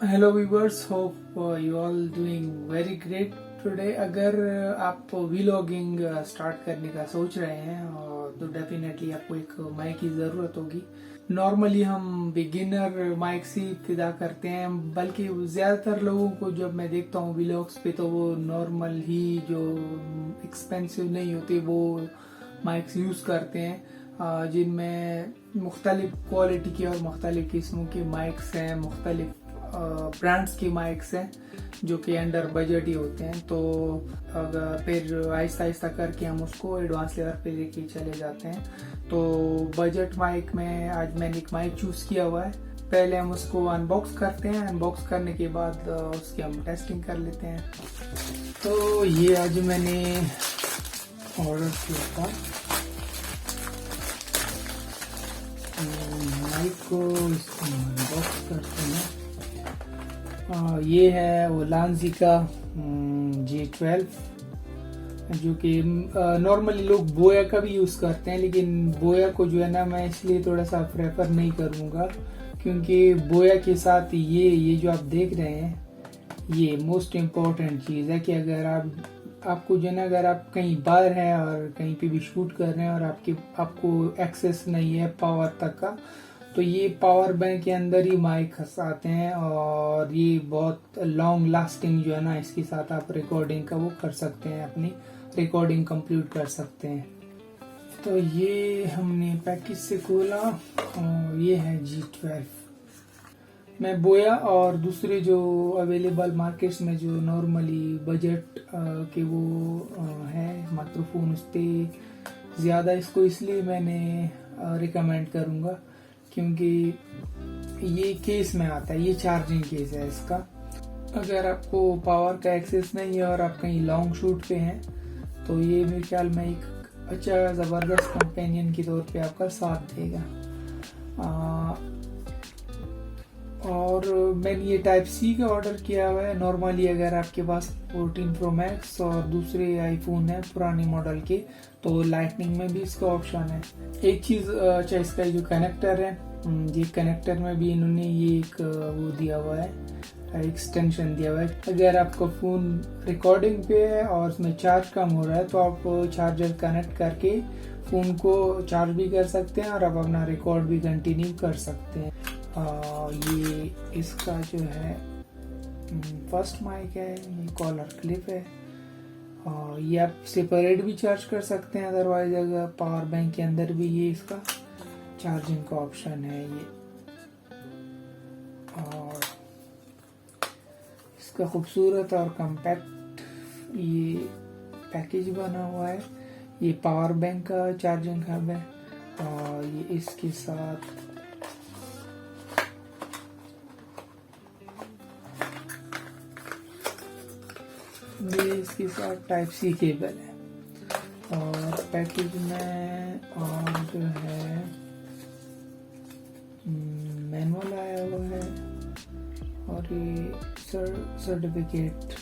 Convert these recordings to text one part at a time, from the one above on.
Hello viewers, hope you all doing very great today. अगर आप vlogging start करने का सोच रहे हैं तो डेफिनेटली आपको एक माइक की ज़रूरत होगी। नॉर्मली हम बिगिनर माइक से इब्तिदा करते हैं, बल्कि ज़्यादातर लोगों को जब मैं देखता हूँ व्लॉग्स पे तो वो नॉर्मल ही जो एक्सपेंसिव नहीं होते वो माइक्स यूज़ करते हैं, जिनमें मुख्तलिफ क्वालिटी के और मुख्तलिफ किस्मों के माइक्स हैं, मुख्तलिफ ब्रांड्स की माइक्स हैं जो कि अंडर बजट ही होते हैं। तो अगर फिर आहिस्ता आहिस्ता करके हम उसको एडवांस लेवल पे लेके चले जाते हैं। तो बजट माइक में आज मैंने एक माइक चूज़ किया हुआ है। पहले हम उसको अनबॉक्स करते हैं, अनबॉक्स करने के बाद उसकी हम टेस्टिंग कर लेते हैं। तो ये आज मैंने ऑर्डर किया था माइक को, इसको अनबॉक्स करते हैं। ये है ओलांजी का G12, जो कि नॉर्मली लोग बोया का भी यूज़ करते हैं, लेकिन बोया को जो है ना मैं इसलिए थोड़ा सा प्रेफर नहीं करूँगा, क्योंकि बोया के साथ ये जो आप देख रहे हैं ये मोस्ट इम्पॉर्टेंट चीज़ है कि अगर आपको जो है ना, अगर आप कहीं बाहर हैं और कहीं पे भी शूट कर रहे हैं और आपको एक्सेस नहीं है पावर तक का, तो ये पावर बैंक के अंदर ही माइक आते हैं और ये बहुत लॉन्ग लास्टिंग जो है ना, इसके साथ आप रिकॉर्डिंग का वो कर सकते हैं, अपनी रिकॉर्डिंग कंप्लीट कर सकते हैं। तो ये हमने पैकेज से खोला और ये है G12। मैं बोया और दूसरे जो अवेलेबल मार्केट्स में जो नॉर्मली बजट के वो है माइक्रोफोन, उस पर ज़्यादा इसको इसलिए मैंने रिकमेंड करूँगा क्योंकि ये केस में आता है, ये चार्जिंग केस है इसका। अगर आपको पावर का एक्सेस नहीं है और आप कहीं लॉन्ग शूट पे हैं तो ये मेरे ख्याल में एक अच्छा ज़बरदस्त कंपेनियन के तौर पे आपका साथ देगा। और मैंने ये टाइप सी का ऑर्डर किया हुआ है। नॉर्मली अगर आपके पास 14 Pro Max और दूसरे आईफोन है पुराने मॉडल के, तो लाइटनिंग में भी इसका ऑप्शन है। एक चीज़ अच्छा, इसका जो कनेक्टर है, ये कनेक्टर में भी इन्होंने ये एक वो दिया हुआ है, एक्सटेंशन दिया हुआ है। अगर आपका फ़ोन रिकॉर्डिंग पे है और उसमें चार्ज कम हो रहा है तो आप चार्जर कनेक्ट करके फ़ोन को चार्ज भी कर सकते हैं और आप अपना रिकॉर्ड भी कंटिन्यू कर सकते हैं। ये इसका जो है फर्स्ट माइक है, ये कॉलर क्लिप है और ये आप सेपरेट भी चार्ज कर सकते हैं, अदरवाइज अगर पावर बैंक के अंदर भी ये इसका चार्जिंग का ऑप्शन है। ये और इसका खूबसूरत और कम्पैक्ट ये पैकेज बना हुआ है। ये पावर बैंक का चार्जिंग हब है और ये इसके साथ इसके साथ टाइप सी केबल है और पैकेज में और जो है मैनुअल आया हुआ है और ये सर्टिफिकेट।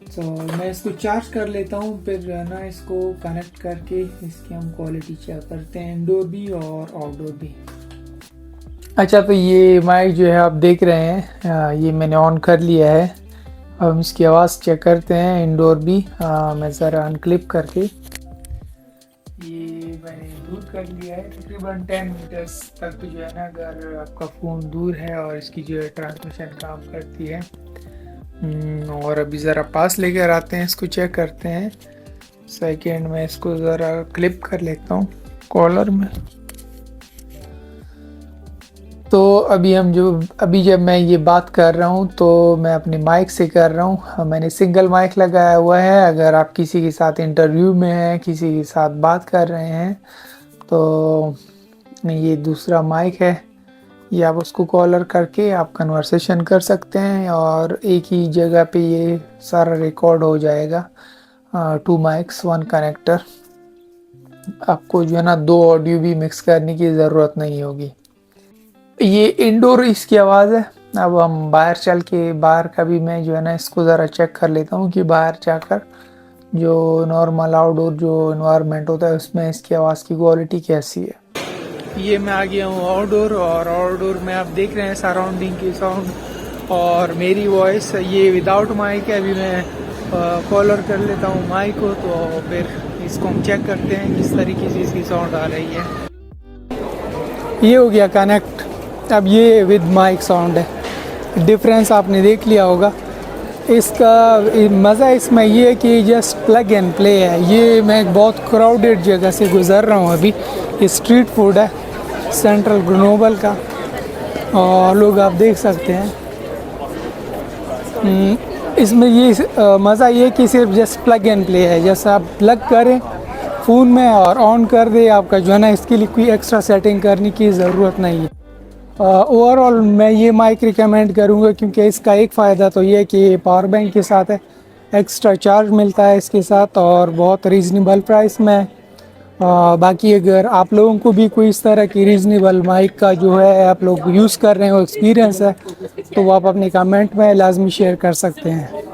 तो मैं इसको चार्ज कर लेता हूँ, फिर ना इसको कनेक्ट करके इसकी हम क्वालिटी चेक करते हैं, इंडोर भी और आउटडोर भी। अच्छा, तो ये माइक जो है आप देख रहे हैं, ये मैंने ऑन कर लिया है। अब हम इसकी आवाज़ चेक करते हैं इंडोर भी। मैं ज़रा अनक्लिप करके ये मैंने दूर कर लिया है, तकरीबन 10 मीटर्स तक जो है ना, अगर आपका फ़ोन दूर है और इसकी जो है ट्रांसमिशन काम करती है। और अभी ज़रा पास लेकर आते हैं, इसको चेक करते हैं। सेकेंड में इसको ज़रा क्लिप कर लेता हूँ कॉलर में। तो अभी जब मैं ये बात कर रहा हूँ तो मैं अपने माइक से कर रहा हूँ। मैंने सिंगल माइक लगाया हुआ है। अगर आप किसी के साथ इंटरव्यू में हैं, किसी के साथ बात कर रहे हैं, तो ये दूसरा माइक है, ये आप उसको कॉलर करके आप कन्वर्सेशन कर सकते हैं और एक ही जगह पे ये सारा रिकॉर्ड हो जाएगा। 2 माइक्स 1 कनेक्टर। आपको जो है ना 2 ऑडियो भी मिक्स करने की ज़रूरत नहीं होगी। ये इंडोर इसकी आवाज़ है। अब हम बाहर चल के बाहर का भी मैं जो है ना इसको ज़रा चेक कर लेता हूँ कि बाहर जाकर जो नॉर्मल आउटडोर जो इन्वायरमेंट होता है उसमें इसकी आवाज़ की क्वालिटी कैसी है। ये मैं आ गया हूँ आउटडोर, और आउटडोर में आप देख रहे हैं सराउंडिंग की साउंड और मेरी वॉइस ये विदाउट माइक है। अभी मैं कॉलर कर लेता हूँ माइक को, तो फिर इसको हम चेक करते हैं किस तरीके से इसकी साउंड आ रही है। ये हो गया कनेक्ट। अब ये विद माइक साउंड है, डिफरेंस आपने देख लिया होगा। इसका मज़ा इसमें ये है कि जस्ट प्लग एंड प्ले है। ये मैं एक बहुत क्राउडेड जगह से गुज़र रहा हूँ अभी। ये स्ट्रीट फूड है सेंट्रल ग्लोबल का, और लोग आप देख सकते हैं। इसमें ये मज़ा ये कि सिर्फ जस्ट प्लग एंड प्ले है। जैसा आप प्लग करें फ़ोन में और ऑन कर दे आपका जो है ना, इसके लिए कोई एक्स्ट्रा सेटिंग करने की ज़रूरत नहीं है। ओवरऑल मैं ये माइक रिकमेंड करूँगा, क्योंकि इसका एक फ़ायदा तो ये है कि पावर बैंक के साथ है, एक्स्ट्रा चार्ज मिलता है इसके साथ, और बहुत रीज़नेबल प्राइस में। बाकी अगर आप लोगों को भी कोई इस तरह की रीज़नेबल माइक का जो है आप लोग यूज़ कर रहे हो एक्सपीरियंस है, तो वो आप अपने कमेंट में लाजमी शेयर कर सकते हैं।